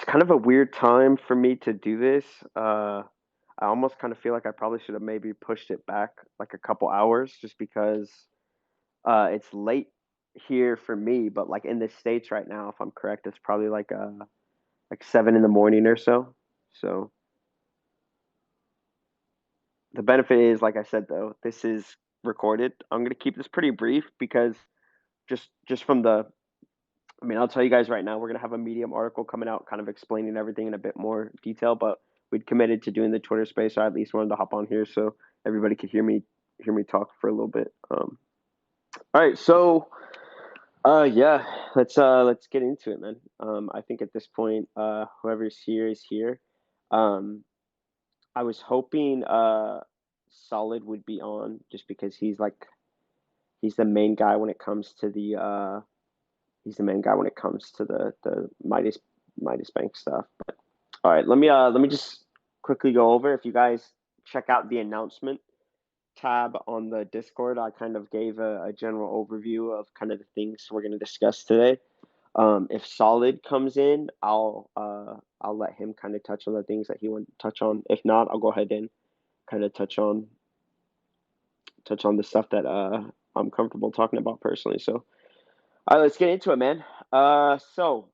kind of a weird time for me to do this. Uh, I almost kind of feel like I probably should have maybe pushed it back like a couple hours just because it's late here for me, but like in the States right now, if I'm correct, it's probably like 7 in the morning or so. So the benefit is, like I said though, this is recorded. I'm gonna keep this pretty brief because just from I mean, I'll tell you guys right now, we're gonna have a Medium article coming out, kind of explaining everything in a bit more detail. But we'd committed to doing the Twitter space, so I at least wanted to hop on here so everybody could hear me talk for a little bit. All right, so yeah, let's get into it, man. I think at this point, whoever's here is here. Um, I was hoping Solid would be on just because he's the main guy when it comes to the Midas Bank stuff. But all right, let me just quickly go over. If you guys check out the announcement tab on the Discord, I kind of gave a general overview of kind of the things we're going to discuss today. If Solid comes in, I'll let him kind of touch on the things that he wants to touch on. If not, I'll go ahead and kind of touch on the stuff that I'm comfortable talking about personally. So, all right, let's get into it, man. So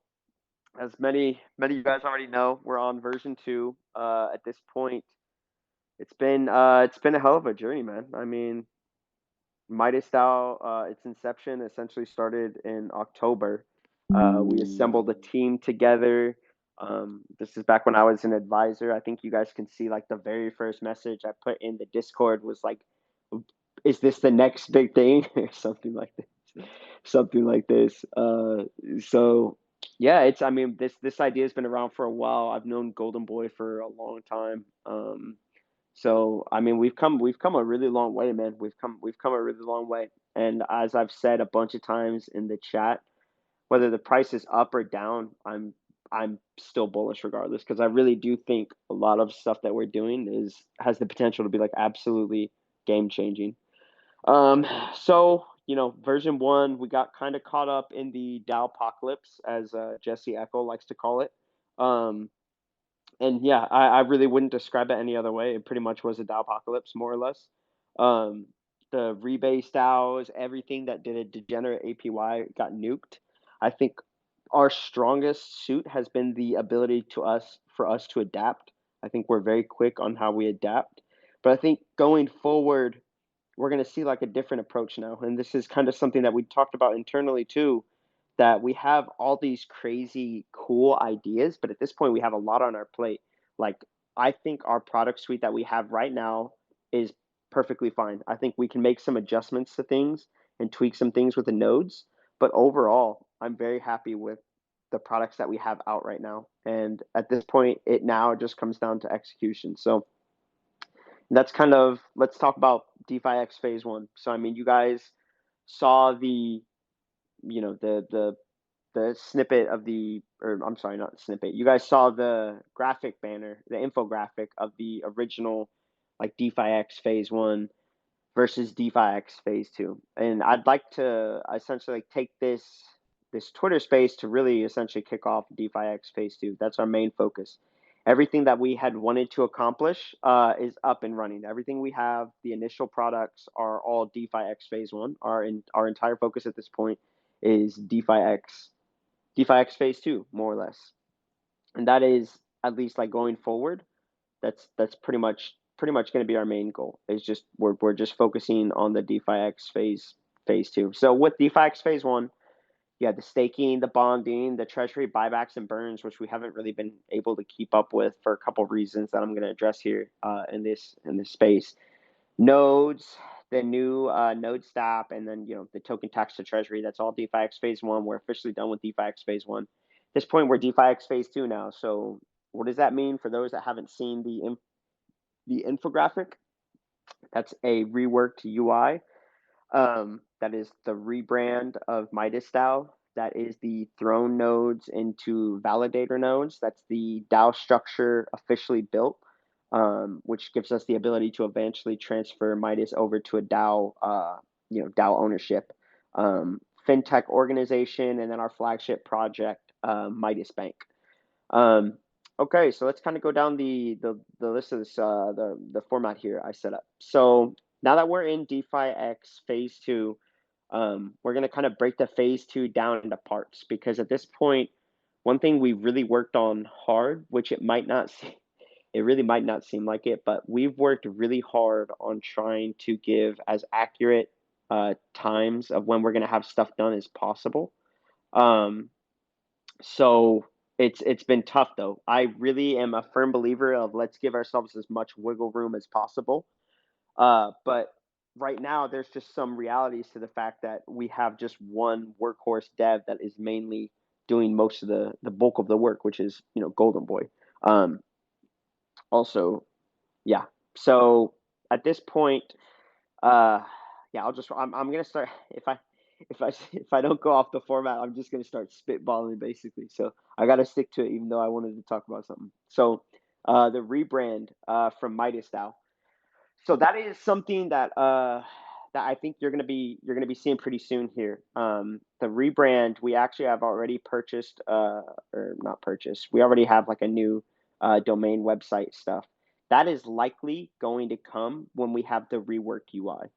as many of you guys already know, we're on version 2. At this point, it's been a hell of a journey, man. I mean, Midas DAO, its inception essentially started in October. We assembled a team together. This is back when I was an advisor. I think you guys can see like the very first message I put in the Discord was like, "Is this the next big thing?" or something like this. Something like this. So yeah, I mean, this idea has been around for a while. I've known Golden Boy for a long time. So I mean, we've come a really long way, man. We've come a really long way. And as I've said a bunch of times in the chat, whether the price is up or down, I'm still bullish regardless because I really do think a lot of stuff that we're doing has the potential to be like absolutely game changing. Um, so version 1, we got kind of caught up in the DAO apocalypse, as Jesse Echo likes to call it. Um, and yeah, I really wouldn't describe it any other way. It pretty much was a DAO apocalypse, more or less. Um, the rebase DAOs, everything that did a degenerate APY got nuked. I think our strongest suit has been the ability for us to adapt. I think we're very quick on how we adapt. But I think going forward, we're going to see like a different approach now. And this is kind of something that we talked about internally too, that we have all these crazy cool ideas, but at this point we have a lot on our plate. Like, I think our product suite that we have right now is perfectly fine. I think we can make some adjustments to things and tweak some things with the nodes, but overall, I'm very happy with the products that we have out right now. And at this point, it now just comes down to execution. So that's kind of, let's talk about DeFi X phase 1. So I mean, you guys saw the snippet of or I'm sorry, not snippet. You guys saw the graphic banner, the infographic of the original like DeFi X phase 1 versus DeFi X phase 2. And I'd like to essentially like take this Twitter space to really essentially kick off DeFi X phase 2. That's our main focus. Everything that we had wanted to accomplish is up and running. Everything we have, the initial products are all DeFi X phase 1. Our entire focus at this point is DeFi X phase 2, more or less. And that is, at least like going forward, that's pretty much going to be our main goal. Is just we're just focusing on the DeFi X phase 2. So with DeFi X phase 1, you had the staking, the bonding, the treasury buybacks and burns, which we haven't really been able to keep up with for a couple of reasons that I'm going to address here in this space. Nodes, the new node stop, and then the token tax to treasury. That's all DeFi X phase 1. We're officially done with DeFi X phase 1. At this point, we're DeFi X phase 2 now. So what does that mean for those that haven't seen the infographic? That's a reworked UI. That is the rebrand of Midas DAO. That is the thrown nodes into validator nodes. That's the DAO structure officially built, which gives us the ability to eventually transfer Midas over to a DAO, DAO ownership, fintech organization, and then our flagship project, Midas Bank. Okay, so let's kind of go down the list of this the format here I set up. So now that we're in DeFi X phase 2, we're gonna kind of break the phase 2 down into parts, because at this point, one thing we really worked on hard, which it really might not seem like it, but we've worked really hard on trying to give as accurate times of when we're gonna have stuff done as possible. So it's been tough though. I really am a firm believer of let's give ourselves as much wiggle room as possible. But right now there's just some realities to the fact that we have just one workhorse dev that is mainly doing most of the bulk of the work, which is, Golden Boy. Um, also, yeah. So at this point, uh, yeah, I'm gonna start if I don't go off the format, I'm just gonna start spitballing basically. So I gotta stick to it, even though I wanted to talk about something. So the rebrand from Midas DAO. So that is something that I think you're gonna be seeing pretty soon here. The rebrand, we actually have already purchased or not purchased. We already have like a new domain website stuff. That is likely going to come when we have the reworked UI.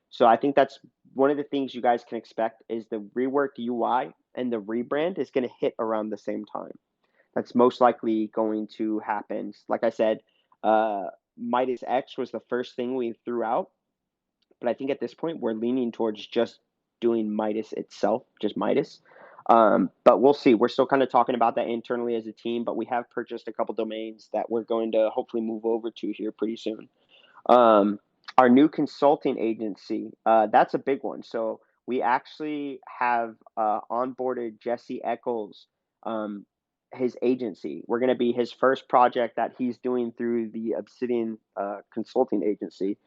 So I think that's one of the things you guys can expect is the reworked UI and the rebrand is going to hit around the same time. That's most likely going to happen. Like I said, uh, Midas X was the first thing we threw out, but I think at this point we're leaning towards just doing Midas itself, just Midas. But we'll see. We're still kind of talking about that internally as a team, but we have purchased a couple domains that we're going to hopefully move over to here pretty soon. Um, our new consulting agency, that's a big one. So we actually have onboarded Jesse Eccles, um, his agency. We're going to be his first project that he's doing through the Obsidian consulting agency.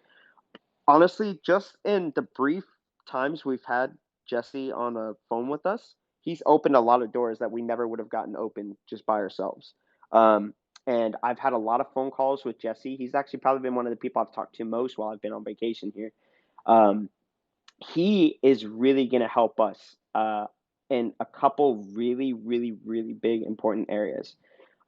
Honestly, just in the brief times we've had Jesse on a phone with us, he's opened a lot of doors that we never would have gotten open just by ourselves. Um, and I've had a lot of phone calls with Jesse. He's actually probably been one of the people I've talked to most while I've been on vacation here. Um, he is really going to help us in a couple really, really, really big important areas.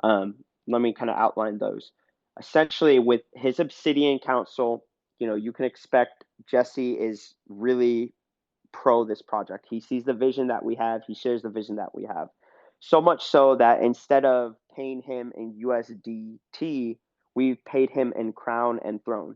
Um, Let me kind of outline those. Essentially, with his Obsidian Council, you can expect Jesse is really pro this project. He sees the vision that we have. He shares the vision that we have. So much so that instead of paying him in USDT, we've paid him in Crown and Throne.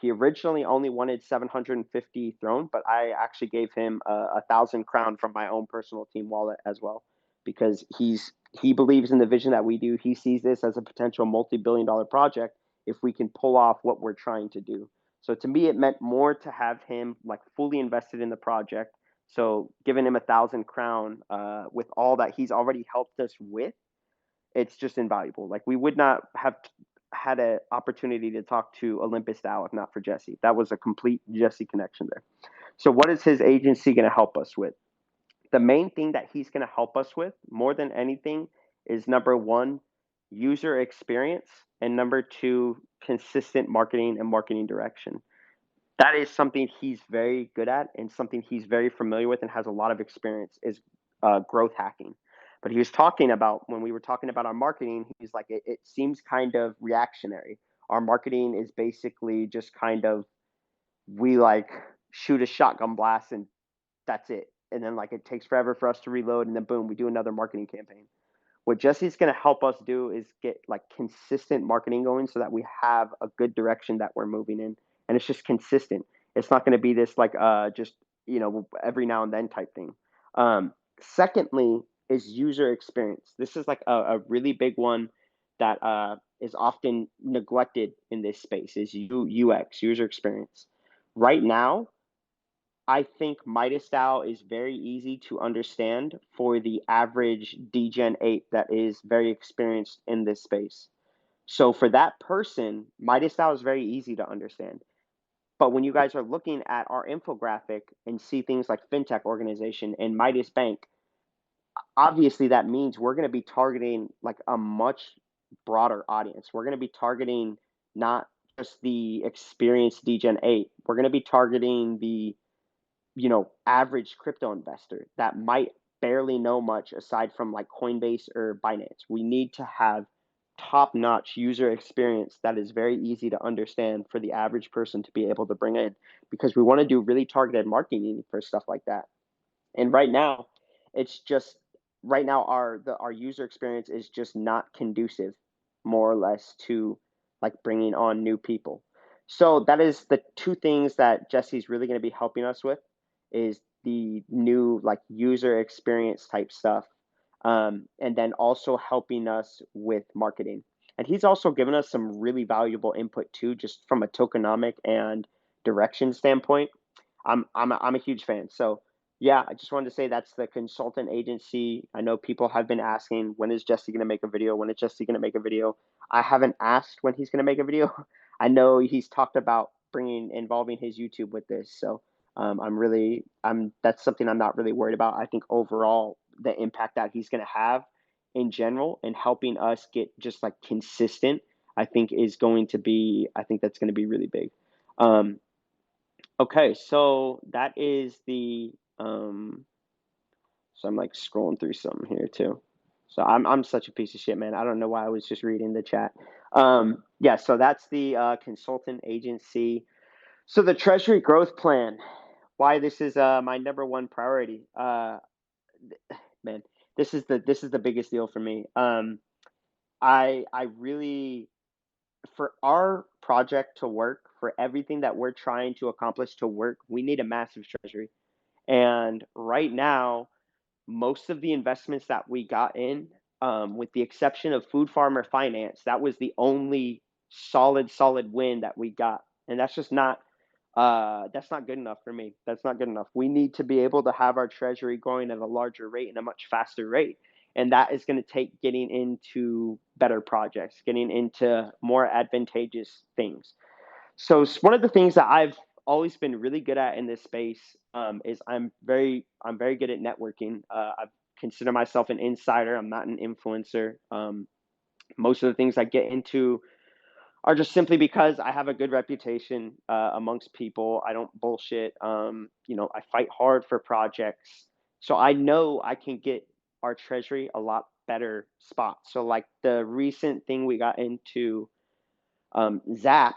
He originally only wanted 750 Throne, but I actually gave him 1,000 Crown from my own personal team wallet as well, because he believes in the vision that we do. He sees this as a potential multi-billion-dollar project if we can pull off what we're trying to do. So to me, it meant more to have him like fully invested in the project. So giving him 1,000 Crown with all that he's already helped us with, it's just invaluable. Like we would not have had an opportunity to talk to Olympus DAO if not for Jesse. That was a complete Jesse connection there. So what is his agency going to help us with? The main thing that he's going to help us with more than anything is number one, user experience, and number two, consistent marketing and marketing direction. That is something he's very good at and something he's very familiar with and has a lot of experience is growth hacking. But he was talking about, when we were talking about our marketing, he's like, it seems kind of reactionary. Our marketing is basically just kind of, we like shoot a shotgun blast and that's it. And then like it takes forever for us to reload and then boom, we do another marketing campaign. What Jesse's going to help us do is get like consistent marketing going so that we have a good direction that we're moving in, and it's just consistent. It's not going to be this like just every now and then type thing. Secondly is user experience. This is like a really big one that is often neglected in this space is UX, user experience. Right now, I think Midas DAO is very easy to understand for the average DGen 8 that is very experienced in this space. So for that person, Midas DAO is very easy to understand. But when you guys are looking at our infographic and see things like FinTech organization and Midas Bank, obviously that means we're going to be targeting like a much broader audience. We're going to be targeting not just the experienced DGen 8. We're going to be targeting the average crypto investor that might barely know much aside from like Coinbase or Binance. We need to have top-notch user experience that is very easy to understand for the average person to be able to bring in, because we want to do really targeted marketing for stuff like that. And right now, it's just right now our user experience is just not conducive, more or less, to like bringing on new people. So that is the two things that Jesse's really going to be helping us with, is the new like user experience type stuff, and then also helping us with marketing. And he's also given us some really valuable input too, just from a tokenomic and direction standpoint. I'm a huge fan. So yeah, I just wanted to say that's the consultant agency. I know people have been asking, when is Jesse going to make a video? When is Jesse going to make a video? I haven't asked when he's going to make a video. I know he's talked about involving his YouTube with this. So that's something I'm not really worried about. I think overall the impact that he's going to have in general and helping us get just like consistent, I think that's going to be really big. Okay, so that is the so I'm like scrolling through something here too. So I'm such a piece of shit, man. I don't know why I was just reading the chat. Yeah, so that's the consultant agency. So the Treasury growth plan, why this is my number one priority. Man, this is the biggest deal for me. I really, for our project to work, for everything that we're trying to accomplish to work, we need a massive treasury. And right now, most of the investments that we got in, with the exception of Food Farmer Finance, that was the only solid win that we got. And that's not good enough for me. That's not good enough. We need to be able to have our treasury growing at a larger rate and a much faster rate. And that is going to take getting into better projects, getting into more advantageous things. So one of the things that I've always been really good at in this space, is I'm very good at networking. I consider myself an insider. I'm not an influencer. Most of the things I get into are just simply because I have a good reputation amongst people. I don't bullshit. I fight hard for projects, so I know I can get our treasury a lot better spot. So like the recent thing we got into, Zap,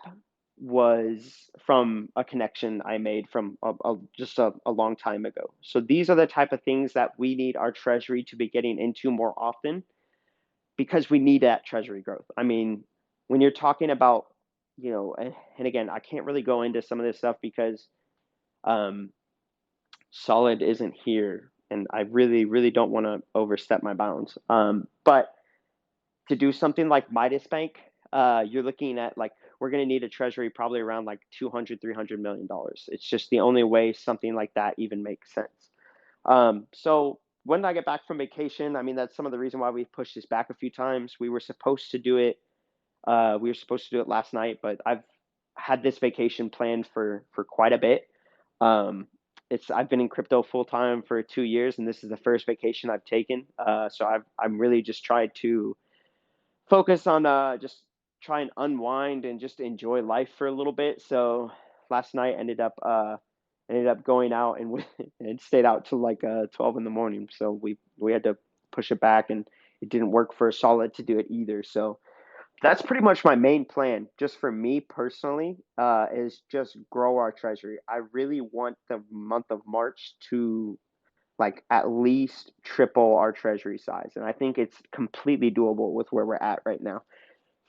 was from a connection I made from just a long time ago. So these are the type of things that we need our treasury to be getting into more often, because we need that treasury growth. I mean, when you're talking about, and again, I can't really go into some of this stuff because Solid isn't here, and I really, really don't want to overstep my bounds. But to do something like Midas Bank, you're looking at like, we're going to need a treasury probably around like $200-300 million. It's just the only way something like that even makes sense. So when I get back from vacation, I mean, that's some of the reason why we've pushed this back a few times. We were supposed to do it. Last night, but I've had this vacation planned for quite a bit. I've been in crypto full time for 2 years, and this is the first vacation I've taken. So I'm really just tried to focus on just try and unwind and just enjoy life for a little bit. So last night ended up going out and and stayed out till like 12 in the morning. So we had to push it back, and it didn't work for Solid to do it either. So that's pretty much my main plan, just for me personally, is just grow our treasury. I really want the month of March to like at least triple our treasury size, and I think it's completely doable with where we're at right now.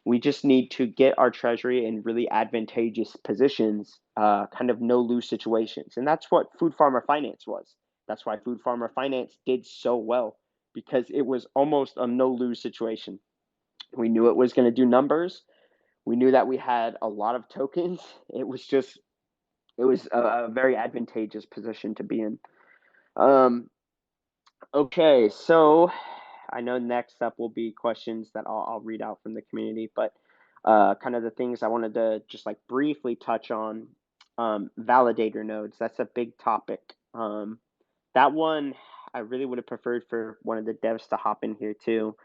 We just need to get our treasury in really advantageous positions, kind of no lose situations. And that's what Food Farmer Finance was. That's why Food Farmer Finance did so well, because it was almost a no lose situation. We knew it was going to do numbers. We knew that we had a lot of tokens. It was a very advantageous position to be in. Okay, so I know next up will be questions that I'll read out from the community, but kind of the things I wanted to just like briefly touch on. Validator nodes, that's a big topic. That one I really would have preferred for one of the devs to hop in here too.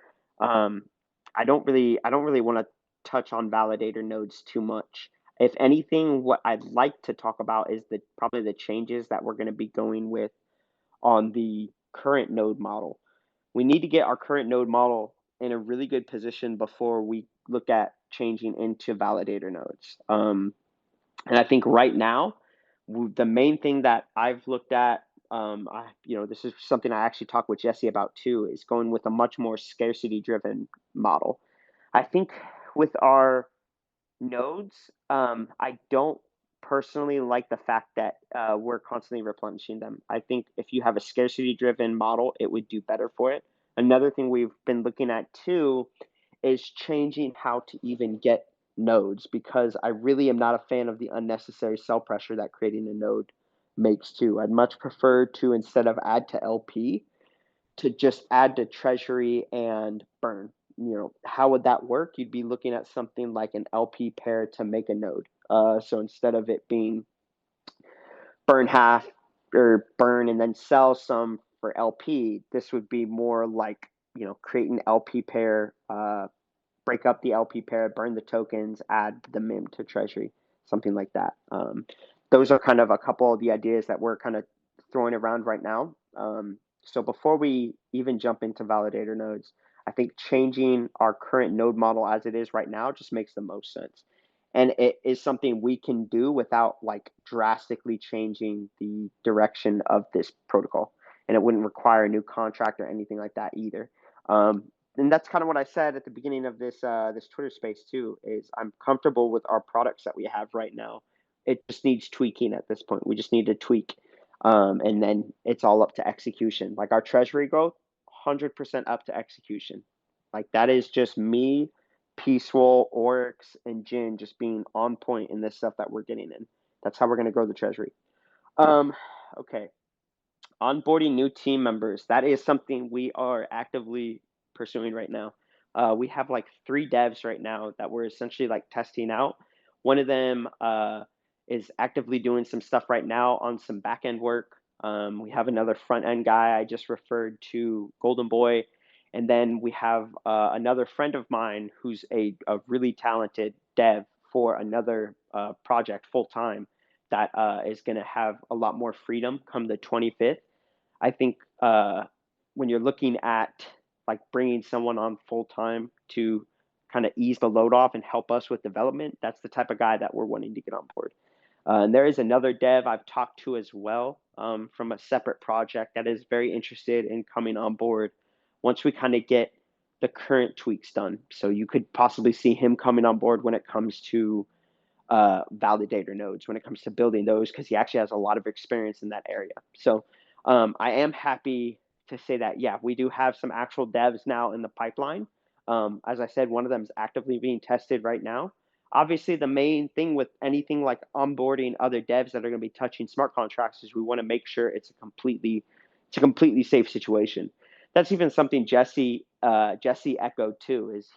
I don't really want to touch on validator nodes too much. If anything, what I'd like to talk about is probably the changes that we're going to be going with on the current node model. We need to get our current node model in a really good position before we look at changing into validator nodes. And I think right now, the main thing that I've looked at, this is something I actually talked with Jesse about too, is going with a much more scarcity-driven model. I think with our nodes, I don't personally like the fact that we're constantly replenishing them. I think if you have a scarcity-driven model, it would do better for it. Another thing we've been looking at too is changing how to even get nodes, because I really am not a fan of the unnecessary sell pressure that creating a node makes too. I'd much prefer to, instead of add to LP, to just add to Treasury and burn. How would that work? You'd be looking at something like an LP pair to make a node. So instead of it being burn half or burn and then sell some for LP, this would be more like, create an LP pair, break up the LP pair, burn the tokens, add the MIM to Treasury, something like that. Those are kind of a couple of the ideas that we're kind of throwing around right now. So before we even jump into validator nodes, I think changing our current node model as it is right now just makes the most sense. And it is something we can do without like drastically changing the direction of this protocol. And it wouldn't require a new contract or anything like that either. And that's kind of what I said at the beginning of this Twitter space too, is I'm comfortable with our products that we have right now. It just needs tweaking at this point. We just need to tweak. And then it's all up to execution. Like our treasury growth, 100% up to execution. Like that is just me, Peaceful, Oryx, and Jin just being on point in this stuff that we're getting in. That's how we're going to grow the treasury. Okay. Onboarding new team members. That is something we are actively pursuing right now. We have like 3 devs right now that we're essentially like testing out. One of them is actively doing some stuff right now on some back end work. We have another front end guy I just referred to, Golden Boy. And then we have another friend of mine who's a really talented dev for another project full time that is going to have a lot more freedom come the 25th. I think when you're looking at like bringing someone on full time to kind of ease the load off and help us with development, that's the type of guy that we're wanting to get on board. And there is another dev I've talked to as well from a separate project that is very interested in coming on board once we kind of get the current tweaks done. So you could possibly see him coming on board when it comes to validator nodes, when it comes to building those, because he actually has a lot of experience in that area. So I am happy to say that, yeah, we do have some actual devs now in the pipeline. As I said, one of them is actively being tested right now. Obviously, the main thing with anything like onboarding other devs that are going to be touching smart contracts is we want to make sure it's a completely safe situation. That's even something Jesse echoed too. Is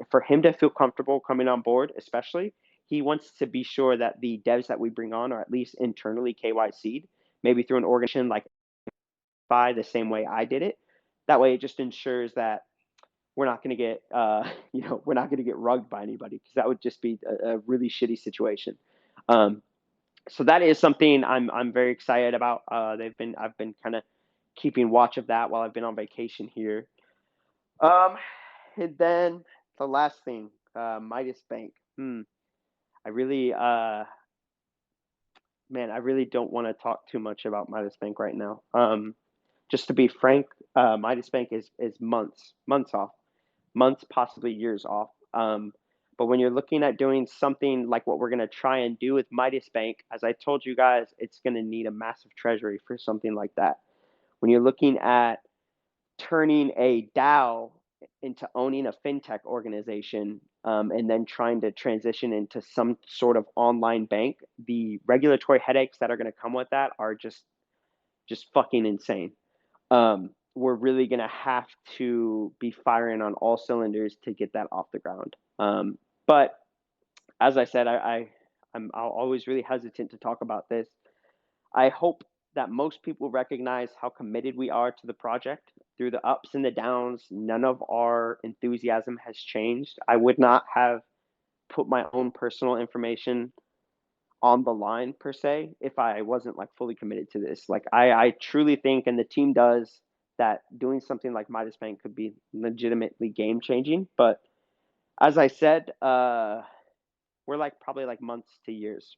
for him to feel comfortable coming on board, especially, he wants to be sure that the devs that we bring on are at least internally KYC'd, maybe through an organization like by the same way I did it. That way, it just ensures that we're not going to get, we're not going to get rugged by anybody, because that would just be a really shitty situation. So that is something I'm very excited about. I've been kind of keeping watch of that while I've been on vacation here. And then the last thing, Midas Bank. I really, I really don't want to talk too much about Midas Bank right now. Just to be frank, Midas Bank is months off, months, possibly years off. But when you're looking at doing something like what we're going to try and do with Midas Bank, as I told you guys, it's going to need a massive treasury for something like that. When you're looking at turning a DAO into owning a fintech organization, and then trying to transition into some sort of online bank, the regulatory headaches that are going to come with that are just fucking insane. We're really going to have to be firing on all cylinders to get that off the ground. But as I said, I'll always really hesitant to talk about this. I hope that most people recognize how committed we are to the project. Through the ups and the downs, none of our enthusiasm has changed. I would not have put my own personal information on the line per se if I wasn't like fully committed to this. Like I truly think, and the team does, that doing something like Midas Bank could be legitimately game changing. But as I said, we're like probably like months to years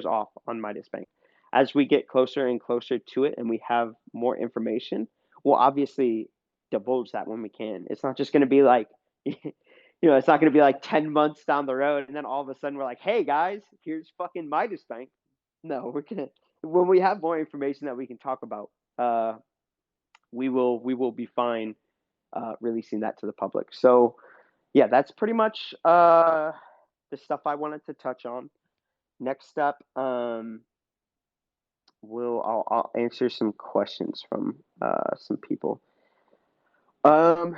off on Midas Bank. As we get closer and closer to it and we have more information, we'll obviously divulge that when we can. It's not just going to be like, it's not going to be like 10 months down the road and then all of a sudden we're like, hey guys, here's fucking Midas Bank. No, we're going to, when we have more information that we can talk about, we will be fine releasing that to the public. So yeah, that's pretty much the stuff I wanted to touch on. Next up, I'll answer some questions from some people. Let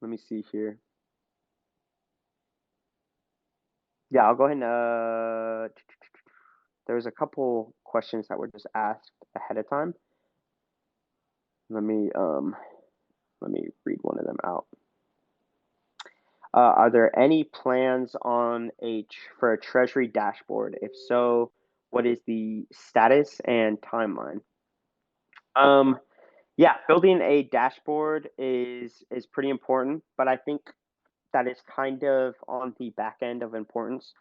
me see here. Yeah, I'll go ahead and there was a couple questions that were just asked ahead of time. Let me read one of them out. Are there any plans on for a Treasury dashboard? If so, what is the status and timeline? Yeah, building a dashboard is pretty important, but I think that is kind of on the back end of importance.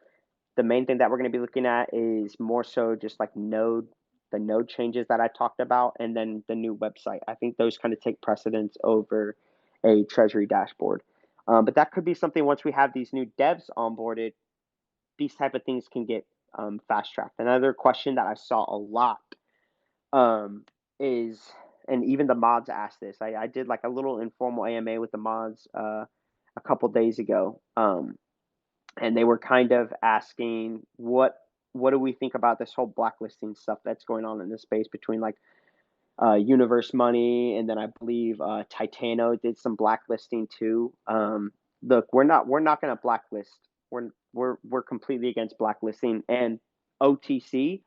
The main thing that we're going to be looking at is more so just like the node changes that I talked about, and then the new website. I think those kind of take precedence over a Treasury dashboard. But that could be something once we have these new devs onboarded, these type of things can get fast tracked. Another question that I saw a lot is, and even the mods asked this. I did like a little informal AMA with the mods a couple days ago, and they were kind of asking what do we think about this whole blacklisting stuff that's going on in this space between like Universe Money, and then I believe Titano did some blacklisting too. Look, we're not going to blacklist. We're completely against blacklisting, and OTC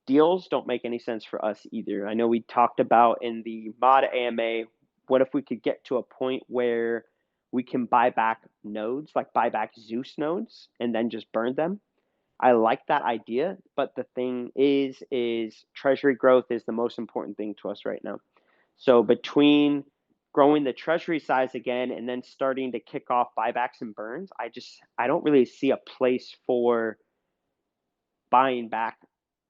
deals don't make any sense for us either. I know we talked about in the mod AMA, what if we could get to a point where we can buy back nodes, like buy back Zeus nodes and then just burn them? I like that idea, but the thing is treasury growth is the most important thing to us right now. So between growing the treasury size again and then starting to kick off buybacks and burns, I don't really see a place for buying back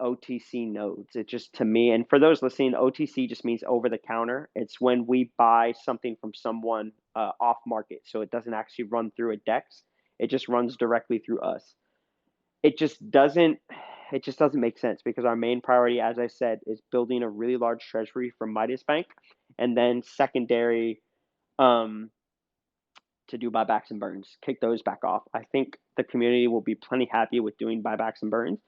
OTC nodes. It just, to me, and for those listening, OTC just means over the counter. It's when we buy something from someone off market. So it doesn't actually run through a DEX. It just runs directly through us. It just doesn't make sense, because our main priority, as I said, is building a really large treasury for Midas Bank, and then secondary to do buybacks and burns, kick those back off. I think the community will be plenty happy with doing buybacks and burns.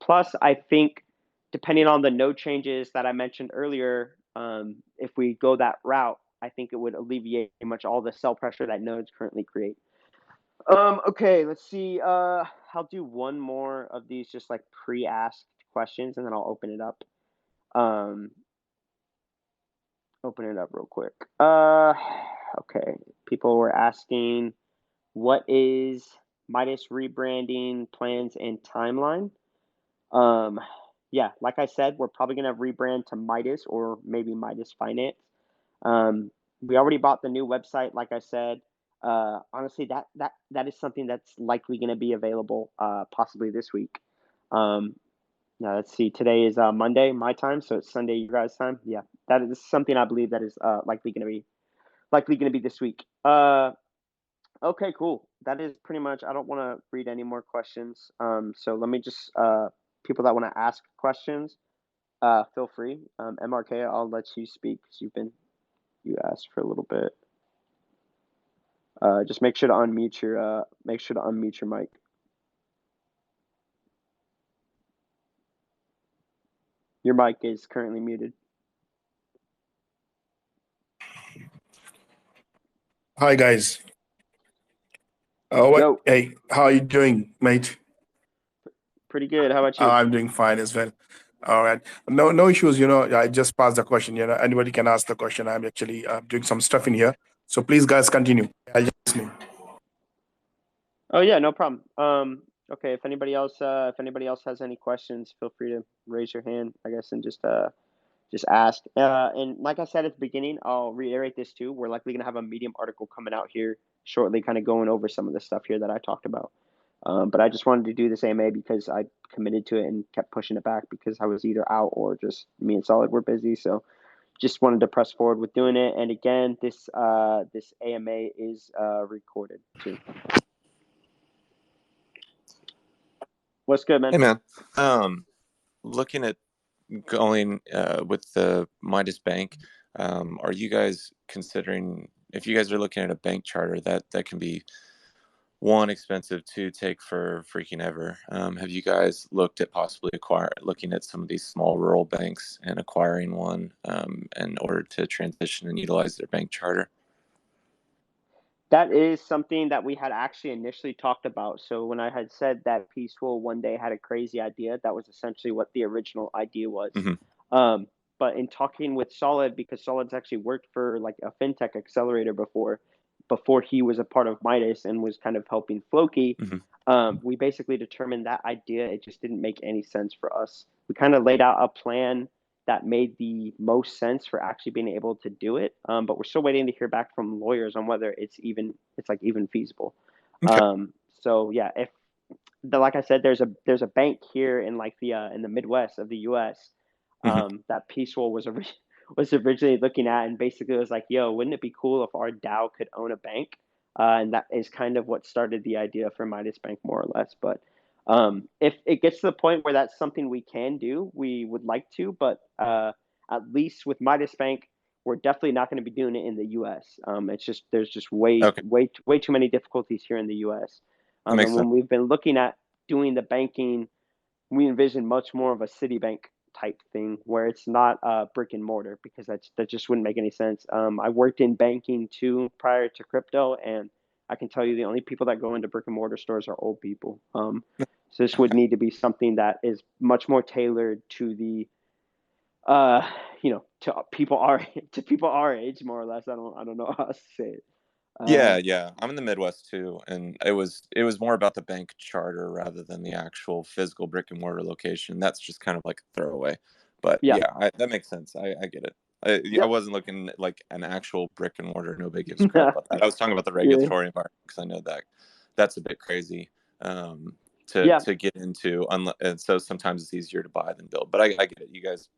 Plus, I think depending on the node changes that I mentioned earlier, if we go that route, I think it would alleviate pretty much all the sell pressure that nodes currently create. Okay, let's see. I'll do one more of these just like pre-asked questions, and then I'll open it up. Open it up real quick. Okay. People were asking, what is Midas rebranding plans and timeline? Yeah, like I said, we're probably gonna rebrand to Midas or maybe Midas Finance. We already bought the new website, like I said. Honestly, that is something that's likely going to be available possibly this week. Now let's see. Today is Monday, my time, so it's Sunday, you guys' time. Yeah, that is something I believe that is likely going to be this week. Okay, cool. That is pretty much. I don't want to read any more questions. So let me just people that want to ask questions, feel free. MRK, I'll let you speak because you asked for a little bit. Just make sure to unmute your mic. Your mic is currently muted. Hi guys. Hey, how are you doing, mate? Pretty good. How about you? I'm doing fine as well. All right. No issues. I just passed the question. Anybody can ask the question. I'm actually doing some stuff in here. So please, guys, continue. I'll just listen. Oh yeah, no problem. Okay, if anybody else has any questions, feel free to raise your hand, I guess, and just ask. And like I said at the beginning, I'll reiterate this too. We're likely gonna have a Medium article coming out here shortly, kind of going over some of the stuff here that I talked about. But I just wanted to do this AMA because I committed to it and kept pushing it back because I was either out or just me and Solid were busy. So just wanted to press forward with doing it. And again, this AMA is recorded too. What's good, man? Hey, man. Looking at going with the Midas Bank, are you guys considering, if you guys are looking at a bank charter, that can be, one, expensive, two, take for freaking ever. Have you guys looked at possibly looking at some of these small rural banks and acquiring one in order to transition and utilize their bank charter? That is something that we had actually initially talked about. So when I had said that Peaceful one day had a crazy idea, that was essentially what the original idea was. Mm-hmm. But in talking with Solid, because Solid's actually worked for like a fintech accelerator before he was a part of Midas and was kind of helping Floki, we basically determined that idea, it just didn't make any sense for us. We kind of laid out a plan that made the most sense for actually being able to do it. But we're still waiting to hear back from lawyers on whether it's even feasible. Okay. So yeah, like I said, there's a bank here in like in the Midwest of the U.S. That Peaceful was originally looking at, and basically was like, yo, wouldn't it be cool if our DAO could own a bank? And that is kind of what started the idea for Midas Bank, more or less. But if it gets to the point where that's something we can do, we would like to. But at least with Midas Bank, we're definitely not going to be doing it in the U.S. It's just there's just way too many difficulties here in the U.S. That makes And sense. when we've been looking at doing the banking, we envision much more of a Citibank type thing where it's not brick and mortar, because that just wouldn't make any sense. I worked in banking too prior to crypto, and I can tell you the only people that go into brick and mortar stores are old people. So this would need to be something that is much more tailored to the to people our age, more or less. I don't know how else to say it. Yeah. I'm in the Midwest too, and it was more about the bank charter rather than the actual physical brick and mortar location. That's just kind of like a throwaway. But Yeah. that makes sense. I get it. I wasn't looking at like an actual brick and mortar. Nobody gives a crap about that. I was talking about the regulatory environment, because I know that's a bit crazy to get into. And so sometimes it's easier to buy than build. But I get it. You guys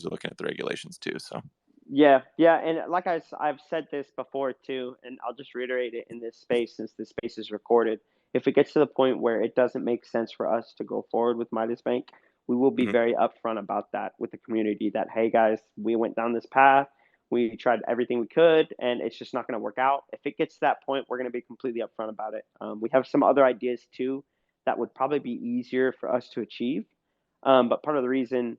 are looking at the regulations too. So. Yeah, and like I've said this before too, and I'll just reiterate it in this space since this space is recorded. If it gets to the point where it doesn't make sense for us to go forward with Midas Bank, we will be very upfront about that with the community. That, hey guys, we went down this path, we tried everything we could, and it's just not going to work out. If it gets to that point, we're going to be completely upfront about it. We have some other ideas too that would probably be easier for us to achieve, but part of the reason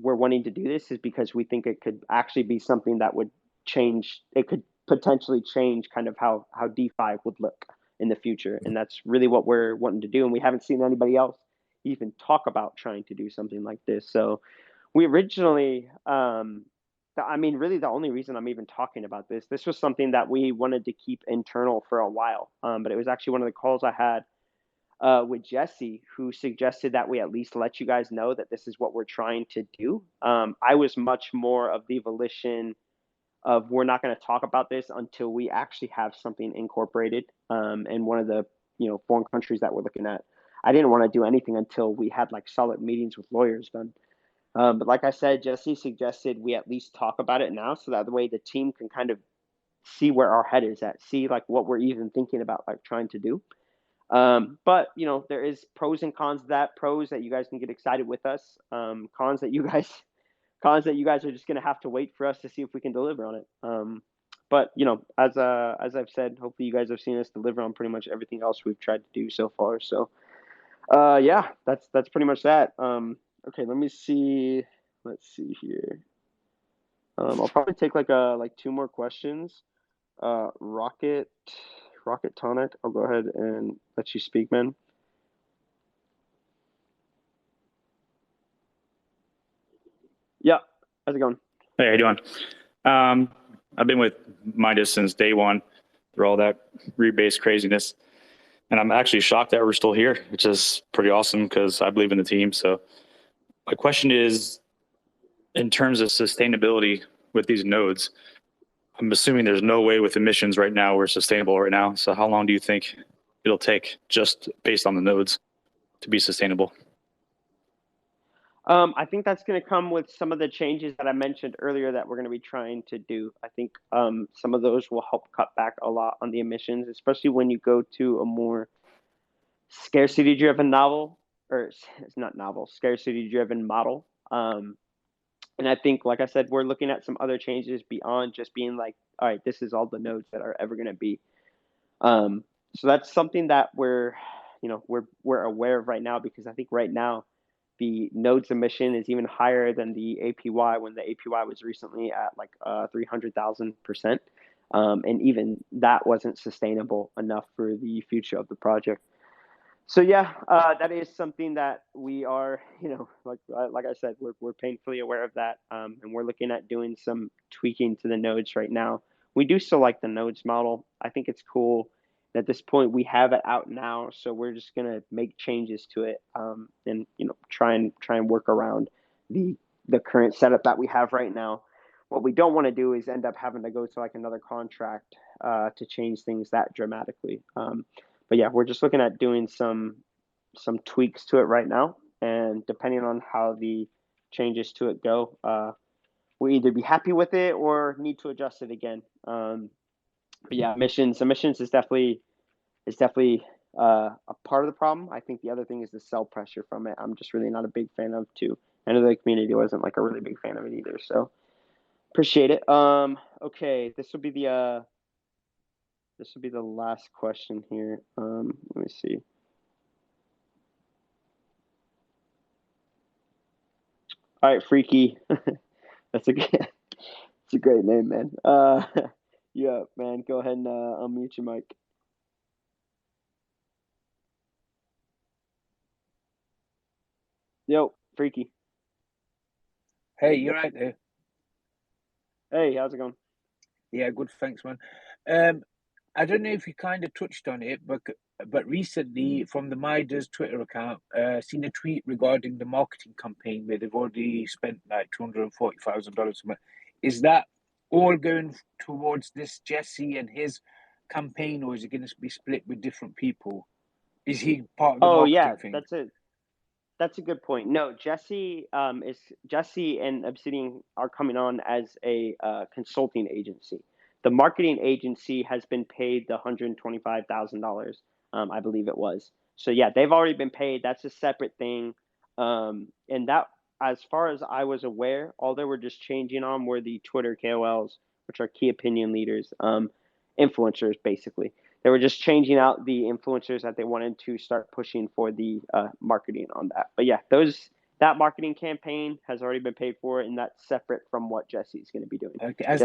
we're wanting to do this is because we think it could actually be something that would change. It could potentially change kind of how DeFi would look in the future, and that's really what we're wanting to do. And we haven't seen anybody else even talk about trying to do something like this. So we originally, really the only reason I'm even talking about this was something that we wanted to keep internal for a while. But it was actually one of the calls I had with Jesse, who suggested that we at least let you guys know that this is what we're trying to do. I was much more of the volition of, we're not going to talk about this until we actually have something incorporated in one of the foreign countries that we're looking at. I didn't want to do anything until we had like solid meetings with lawyers done. But like I said, Jesse suggested we at least talk about it now, so that the way the team can kind of see where our head is at, see like what we're even thinking about like trying to do. But there is pros and cons to that. Pros that you guys can get excited with us. Cons that you guys are just gonna have to wait for us to see if we can deliver on it. But as I've said, hopefully you guys have seen us deliver on pretty much everything else we've tried to do so far. So that's pretty much that. Okay, let me see. Let's see here. I'll probably take like two more questions. Rocket Tonic, I'll go ahead and let you speak, man. Yeah, how's it going? Hey, how you doing? I've been with Midas since day one through all that rebase craziness. And I'm actually shocked that we're still here, which is pretty awesome because I believe in the team. So my question is, in terms of sustainability with these nodes, I'm assuming there's no way with emissions right now we're sustainable right now. So how long do you think it'll take just based on the nodes to be sustainable? I think that's going to come with some of the changes that I mentioned earlier that we're going to be trying to do. I think some of those will help cut back a lot on the emissions, especially when you go to a more scarcity-driven scarcity-driven model. And I think, like I said, we're looking at some other changes beyond just being like, all right, this is all the nodes that are ever going to be. So that's something that we're aware of right now, because I think right now the nodes emission is even higher than the APY when the APY was recently at like 300,000%. And even that wasn't sustainable enough for the future of the project. So yeah, that is something that we are, like I said, we're painfully aware of that, and we're looking at doing some tweaking to the nodes right now. We do still like the nodes model. I think it's cool. At this point, we have it out now, so we're just gonna make changes to it, and try and work around the current setup that we have right now. What we don't want to do is end up having to go to like another contract to change things that dramatically. But yeah, we're just looking at doing some tweaks to it right now, and depending on how the changes to it go, we'll either be happy with it or need to adjust it again. But yeah, emissions is definitely a part of the problem. I think the other thing is the sell pressure from it. I'm just really not a big fan of too. I know the community wasn't like a really big fan of it either. So appreciate it. Okay, this will be the last question here. Let me see. All right, Freaky. That's it's a great name, man. Yeah, man. Go ahead and unmute your mic. Yo, Freaky. Hey, you're right there. Hey, how's it going? Yeah, good. Thanks, man. I don't know if you kind of touched on it, but recently from the Midas Twitter account, seen a tweet regarding the marketing campaign where they've already spent like $240,000. Is that all going towards this Jesse and his campaign, or is it going to be split with different people? Is he part of the marketing thing? That's a good point. No, Jesse and Obsidian are coming on as a consulting agency. The marketing agency has been paid the $125,000, I believe it was. So yeah, they've already been paid. That's a separate thing. And that, as far as I was aware, all they were just changing on were the Twitter KOLs, which are key opinion leaders, influencers, basically. They were just changing out the influencers that they wanted to start pushing for the marketing on that. But yeah, that marketing campaign has already been paid for, and that's separate from what Jesse's going to be doing. Okay. Has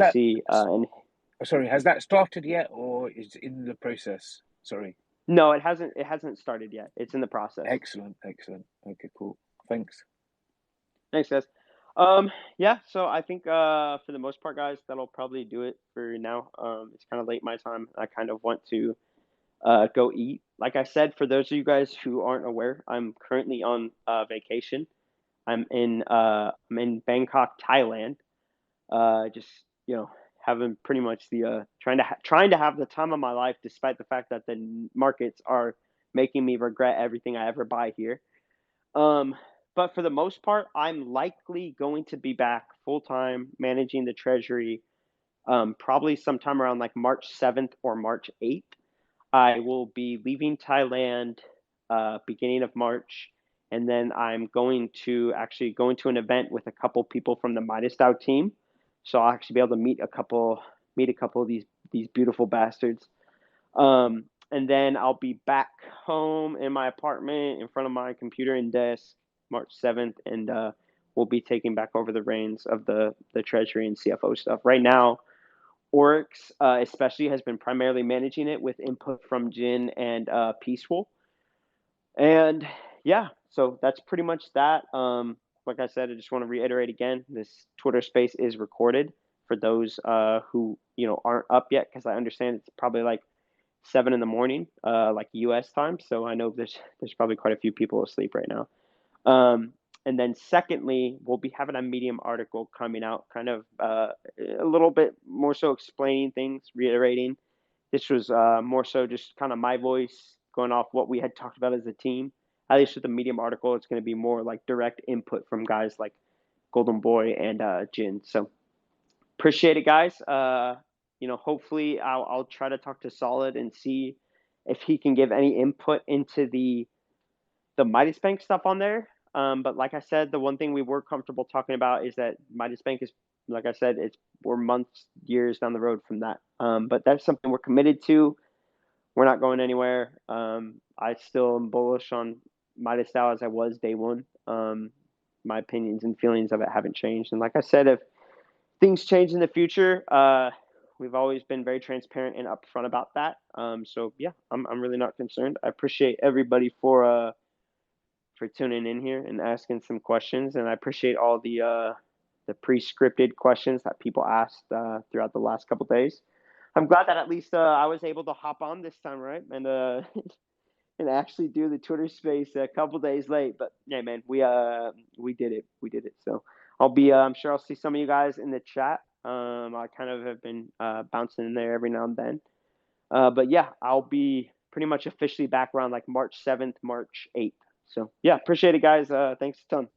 that started yet, or is it in the process? Sorry. No, it hasn't. It hasn't started yet. It's in the process. Excellent. Okay, cool. Thanks. Thanks, guys. Yeah, so I think for the most part, guys, that'll probably do it for now. It's kind of late my time. I kind of want to go eat. Like I said, for those of you guys who aren't aware, I'm currently on vacation. I'm in Bangkok, Thailand. Just having pretty much the trying to have the time of my life, despite the fact that the markets are making me regret everything I ever buy here. But for the most part, I'm likely going to be back full time managing the Treasury, probably sometime around like March 7th or March 8th. I will be leaving Thailand beginning of March, and then I'm going to an event with a couple people from the Midas DAO team. So I'll actually be able to meet a couple of these beautiful bastards. And then I'll be back home in my apartment in front of my computer and desk March 7th, and we'll be taking back over the reins of the Treasury and CFO stuff. Right now, Oryx especially has been primarily managing it with input from Jin and Peaceful. And yeah, so that's pretty much that. Like I said, I just want to reiterate again, this Twitter space is recorded for those who aren't up yet, because I understand it's probably like 7 in the morning, like US time. So I know there's probably quite a few people asleep right now. And then secondly, we'll be having a Medium article coming out, kind of a little bit more so explaining things, reiterating. This was more so just kind of my voice going off what we had talked about as a team. At least with the Medium article, it's going to be more like direct input from guys like Golden Boy and Jin. So appreciate it, guys. Hopefully I'll try to talk to Solid and see if he can give any input into the Midas Bank stuff on there. But like I said, the one thing we were comfortable talking about is that Midas Bank is, like I said, we're months, years down the road from that. But that's something we're committed to. We're not going anywhere. I still am bullish on Midas DAO as I was day one. My opinions and feelings of it haven't changed. And like I said, if things change in the future, we've always been very transparent and upfront about that. So yeah, I'm really not concerned. I appreciate everybody for tuning in here and asking some questions, and I appreciate all the pre-scripted questions that people asked throughout the last couple days. I'm glad that at least I was able to hop on this time, right, and and actually do the Twitter space a couple days late. But yeah, man, we did it. So I'm sure I'll see some of you guys in the chat. I kind of have been bouncing in there every now and then. But yeah, I'll be pretty much officially back around like March 7th, March 8th. So yeah, appreciate it, guys. Thanks a ton.